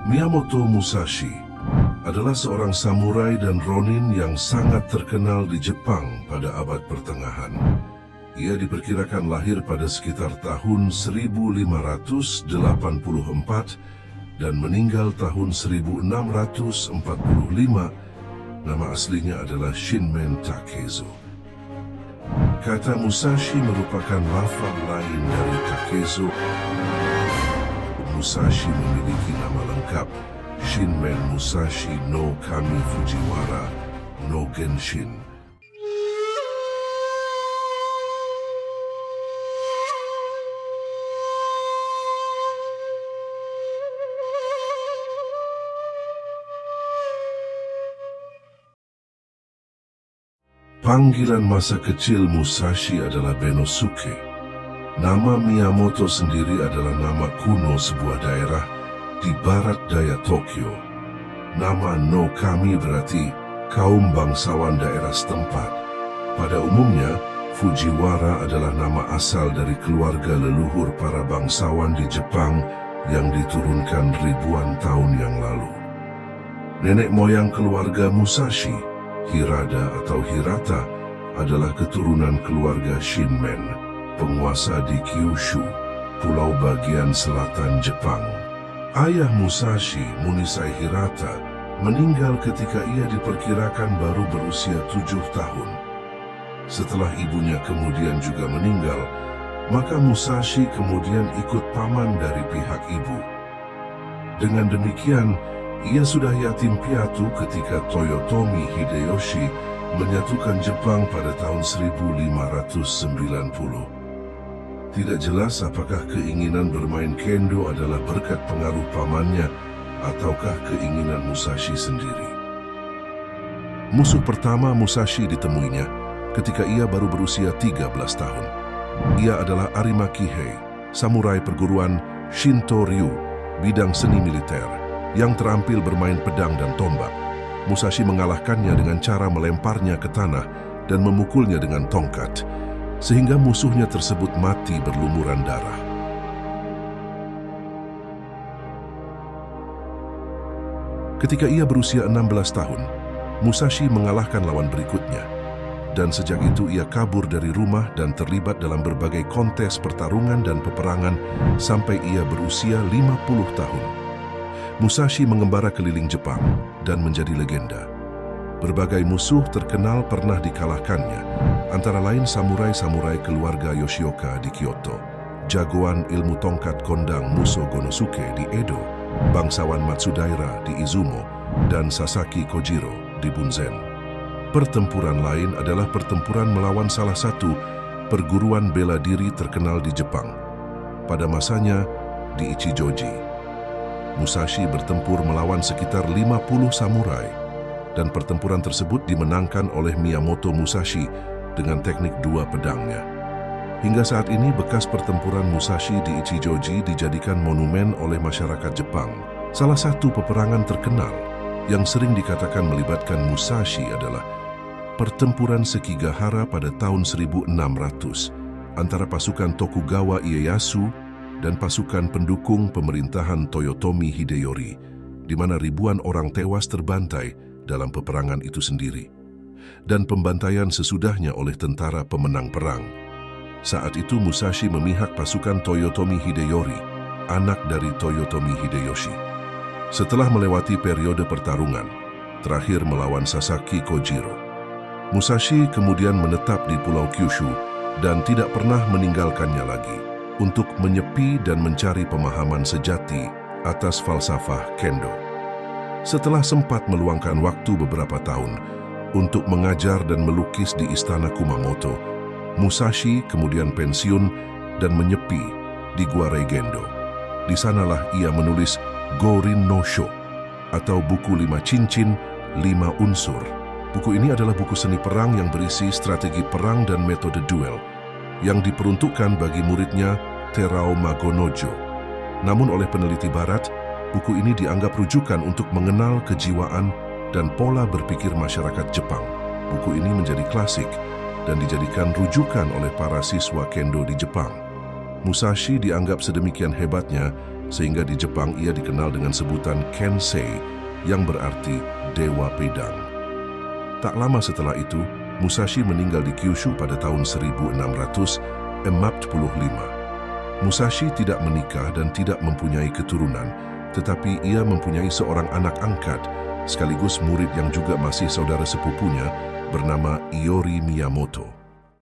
Miyamoto Musashi adalah seorang samurai dan ronin yang sangat terkenal di Jepang pada abad pertengahan. Ia diperkirakan lahir pada sekitar tahun 1584 dan meninggal tahun 1645. Nama aslinya adalah Shinmen Takezo. Kata Musashi merupakan lafaz lain dari Takezo. Musashi memiliki nama lengkap Shinmen Musashi no Kami Fujiwara no Genshin. Panggilan masa kecil Musashi adalah Benosuke. Nama Miyamoto sendiri adalah nama kuno sebuah daerah di barat daya Tokyo. Nama no Kami berarti kaum bangsawan daerah setempat. Pada umumnya, Fujiwara adalah nama asal dari keluarga leluhur para bangsawan di Jepang yang diturunkan ribuan tahun yang lalu. Nenek moyang keluarga Musashi, Hirada atau Hirata, adalah keturunan keluarga Shinmen, penguasa di Kyushu, pulau bagian selatan Jepang. Ayah Musashi, Munisai Hirata, meninggal ketika ia diperkirakan baru berusia 7 tahun. Setelah ibunya kemudian juga meninggal, maka Musashi kemudian ikut paman dari pihak ibu. Dengan demikian, ia sudah yatim piatu ketika Toyotomi Hideyoshi menyatukan Jepang pada tahun 1590. Tidak jelas apakah keinginan bermain kendo adalah berkat pengaruh pamannya ataukah keinginan Musashi sendiri. Musuh pertama Musashi ditemuinya ketika ia baru berusia 13 tahun. Ia adalah Arima Kihei, samurai perguruan Shinto Ryu, bidang seni militer, yang terampil bermain pedang dan tombak. Musashi mengalahkannya dengan cara melemparnya ke tanah dan memukulnya dengan tongkat, sehingga musuhnya tersebut mati berlumuran darah. Ketika ia berusia 16 tahun, Musashi mengalahkan lawan berikutnya, dan sejak itu ia kabur dari rumah dan terlibat dalam berbagai kontes pertarungan dan peperangan sampai ia berusia 50 tahun. Musashi mengembara keliling Jepang dan menjadi legenda. Berbagai musuh terkenal pernah dikalahkannya, antara lain samurai-samurai keluarga Yoshioka di Kyoto, jagoan ilmu tongkat kondang Muso Gonosuke di Edo, bangsawan Matsudaira di Izumo, dan Sasaki Kojiro di Bunzen. Pertempuran lain adalah pertempuran melawan salah satu perguruan bela diri terkenal di Jepang. Pada masanya di Ichijoji, Musashi bertempur melawan sekitar 50 samurai, dan pertempuran tersebut dimenangkan oleh Miyamoto Musashi dengan teknik dua pedangnya. Hingga saat ini bekas pertempuran Musashi di Ichijoji dijadikan monumen oleh masyarakat Jepang. Salah satu peperangan terkenal yang sering dikatakan melibatkan Musashi adalah pertempuran Sekigahara pada tahun 1600 antara pasukan Tokugawa Ieyasu dan pasukan pendukung pemerintahan Toyotomi Hideyori, di mana ribuan orang tewas terbantai dalam peperangan itu sendiri, dan pembantaian sesudahnya oleh tentara pemenang perang. Saat itu Musashi memihak pasukan Toyotomi Hideyori, anak dari Toyotomi Hideyoshi. Setelah melewati periode pertarungan, terakhir melawan Sasaki Kojiro, Musashi kemudian menetap di Pulau Kyushu dan tidak pernah meninggalkannya lagi untuk menyepi dan mencari pemahaman sejati atas falsafah kendo. Setelah sempat meluangkan waktu beberapa tahun untuk mengajar dan melukis di Istana Kumamoto, Musashi kemudian pensiun dan menyepi di Gua Reigendo. Di sanalah ia menulis Gorin no Sho, atau buku 5 cincin, 5 unsur. Buku ini adalah buku seni perang yang berisi strategi perang dan metode duel yang diperuntukkan bagi muridnya Terao Magonojo. Namun oleh peneliti barat, buku ini dianggap rujukan untuk mengenal kejiwaan dan pola berpikir masyarakat Jepang. Buku ini menjadi klasik dan dijadikan rujukan oleh para siswa kendo di Jepang. Musashi dianggap sedemikian hebatnya sehingga di Jepang ia dikenal dengan sebutan Kensei yang berarti Dewa Pedang. Tak lama setelah itu, Musashi meninggal di Kyushu pada tahun 1645. Musashi tidak menikah dan tidak mempunyai keturunan, tetapi ia mempunyai seorang anak angkat, sekaligus murid yang juga masih saudara sepupunya, bernama Iori Miyamoto.